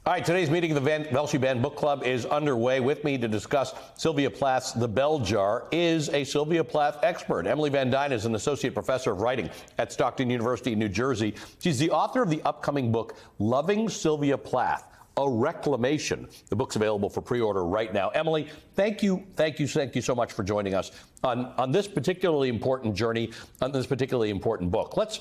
All right, today's meeting of the Velshi Band Book Club is underway. With me to discuss Sylvia Plath's The Bell Jar is a Sylvia Plath expert. Emily Van Dyne is an associate professor of writing at Stockton University in New Jersey. She's the author of the upcoming book, Loving Sylvia Plath, A Reclamation. The book's available for pre-order right now. Emily, thank you so much for joining us on this particularly important journey, on this particularly important book. Let's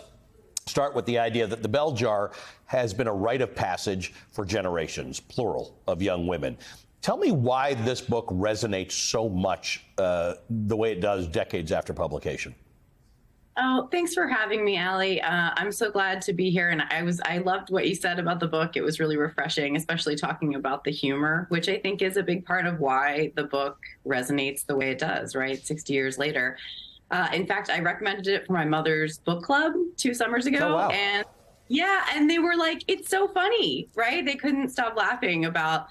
start with the idea that The Bell Jar has been a rite of passage for generations, plural, of young women. Tell me why this book resonates so much the way it does decades after publication. Oh, thanks for having me, Allie. I'm so glad to be here. And I loved what you said about the book. It was really refreshing, especially talking about the humor, which I think is a big part of why the book resonates the way it does, right? 60 years later. In fact, I recommended it for my mother's book club 2 summers ago. Oh, wow. And yeah, and they were like, it's so funny, right? They couldn't stop laughing about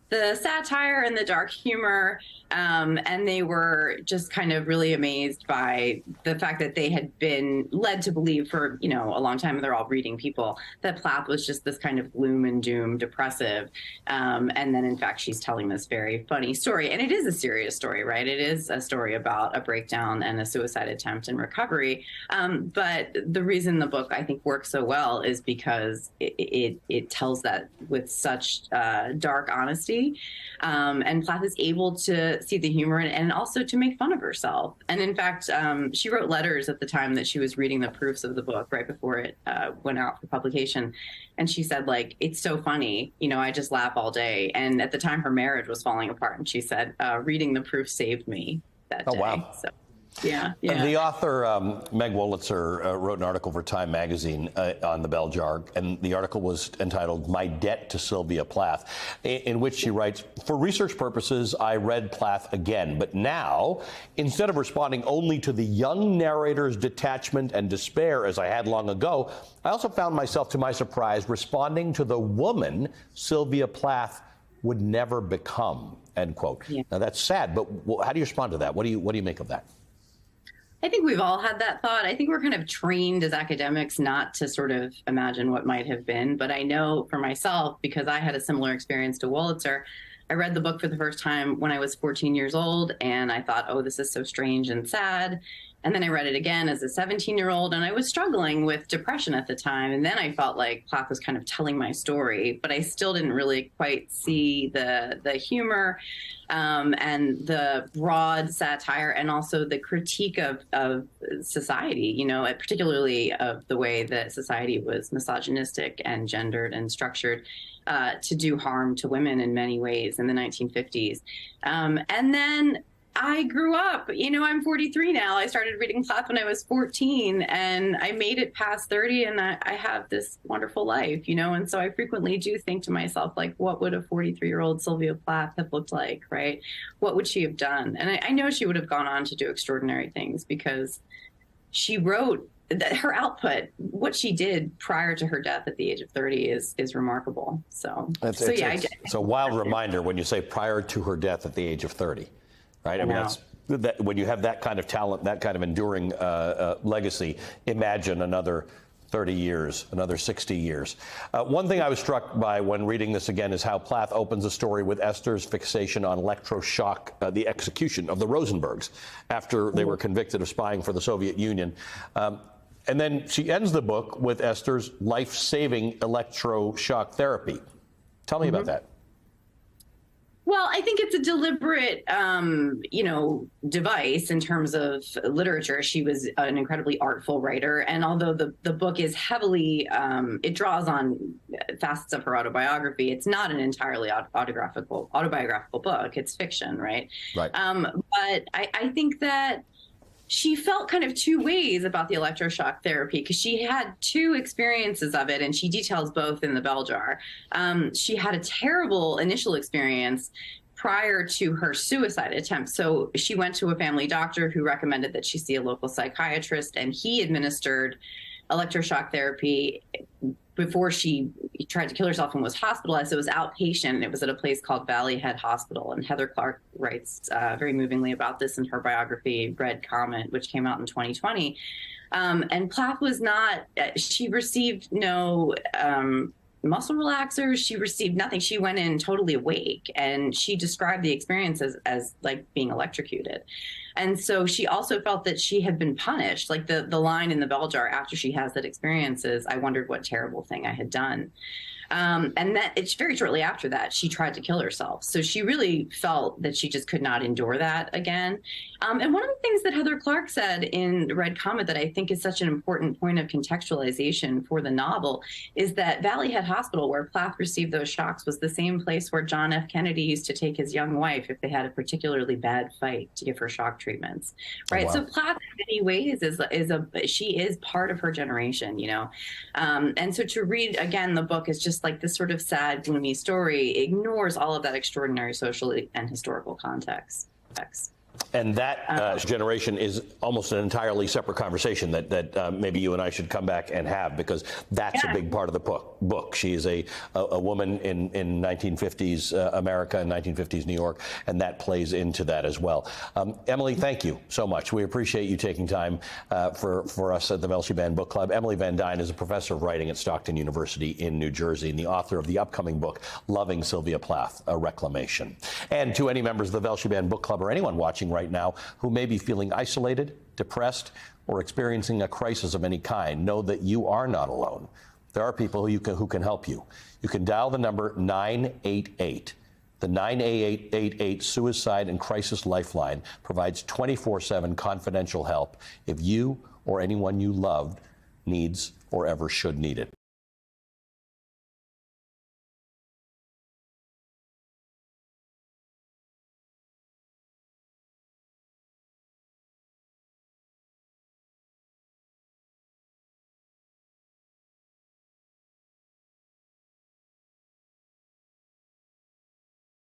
the satire and the dark humor. And they were just kind of really amazed by the fact that they had been led to believe for, a long time, they're all reading people, that Plath was just this kind of gloom and doom, depressive. And then, in fact, she's telling this very funny story. And it is a serious story, right? It is a story about a breakdown and a suicide attempt and recovery. But the reason the book, I think, works so well is because it tells that with such dark honesty. And Plath is able to see the humor and also to make fun of herself. And in fact, she wrote letters at the time that she was reading the proofs of the book right before it went out for publication. And she said, like, it's so funny, I just laugh all day. And at the time her marriage was falling apart. And she said, reading the proof saved me that day. Oh, wow. So, yeah. The author, Meg Wolitzer, wrote an article for Time magazine on The Bell Jar, and the article was entitled My Debt to Sylvia Plath, in which she writes, for research purposes, I read Plath again, but now, instead of responding only to the young narrator's detachment and despair as I had long ago, I also found myself, to my surprise, responding to the woman Sylvia Plath would never become, end quote. Yeah. Now, that's sad, but how do you respond to that? What do you make of that? I think we've all had that thought. I think we're kind of trained as academics not to sort of imagine what might have been. But I know for myself, because I had a similar experience to Wolitzer, I read the book for the first time when I was 14 years old, and I thought, oh, this is so strange and sad. And then I read it again as a 17-year-old, and I was struggling with depression at the time. And then I felt like Plath was kind of telling my story, but I still didn't really quite see the humor and the broad satire, and also the critique of society, particularly of the way that society was misogynistic and gendered and structured to do harm to women in many ways in the 1950s. And then I grew up, I'm 43 now. I started reading Plath when I was 14, and I made it past 30, and I have this wonderful life, and so I frequently do think to myself, like, what would a 43-year-old Sylvia Plath have looked like, right? What would she have done? And I know she would have gone on to do extraordinary things, because she wrote that her output, what she did prior to her death at the age of 30 is remarkable. So, it's a wild reminder when you say prior to her death at the age of 30. Right. I mean, that's when you have that kind of talent, that kind of enduring legacy. Imagine another 30 years, another 60 years. One thing I was struck by when reading this again is how Plath opens the story with Esther's fixation on electroshock, the execution of the Rosenbergs after they were convicted of spying for the Soviet Union. And then she ends the book with Esther's life-saving electroshock therapy. Tell me about that. Well, I think it's a deliberate, device in terms of literature. She was an incredibly artful writer. And although the book is heavily, it draws on facets of her autobiography, it's not an entirely autobiographical book. It's fiction, right? Right. But I think that she felt kind of two ways about the electroshock therapy, because she had 2 experiences of it, and she details both in The Bell Jar. She had a terrible initial experience prior to her suicide attempt. So she went to a family doctor who recommended that she see a local psychiatrist, and he administered electroshock therapy before she tried to kill herself and was hospitalized. It was outpatient. It was at a place called Valley Head Hospital. And Heather Clark writes very movingly about this in her biography, Red Comet, which came out in 2020. And Plath was not, she received no muscle relaxers. She received nothing. She went in totally awake, and she described the experience as like being electrocuted. And so she also felt that she had been punished. Like the line in the bell jar after she has that experience is, "I wondered what terrible thing I had done." And that it's very shortly after that, she tried to kill herself. So she really felt that she just could not endure that again. And one of the things that Heather Clark said in Red Comet that I think is such an important point of contextualization for the novel is that Valley Head Hospital, where Plath received those shocks, was the same place where John F. Kennedy used to take his young wife if they had a particularly bad fight to give her shock treatments. Right. Oh, wow. So Plath, in many ways, she is part of her generation, you know. And so to read again the book is just like this sort of sad, gloomy story, ignores all of that extraordinary social and historical context. And that generation is almost an entirely separate conversation that maybe you and I should come back and have, because that's a big part of the book. She is a woman in 1950s America and 1950s New York, and that plays into that as well. Emily, thank you so much. We appreciate you taking time for us at the Velshi Band Book Club. Emily Van Dyne is a professor of writing at Stockton University in New Jersey and the author of the upcoming book, Loving Sylvia Plath, A Reclamation. And to any members of the Velshi Band Book Club or anyone watching right now who may be feeling isolated, depressed, or experiencing a crisis of any kind, know that you are not alone. There are people who can help you. You can dial the number 988. The 988 Suicide and Crisis Lifeline provides 24/7 confidential help if you or anyone you loved needs or ever should need it.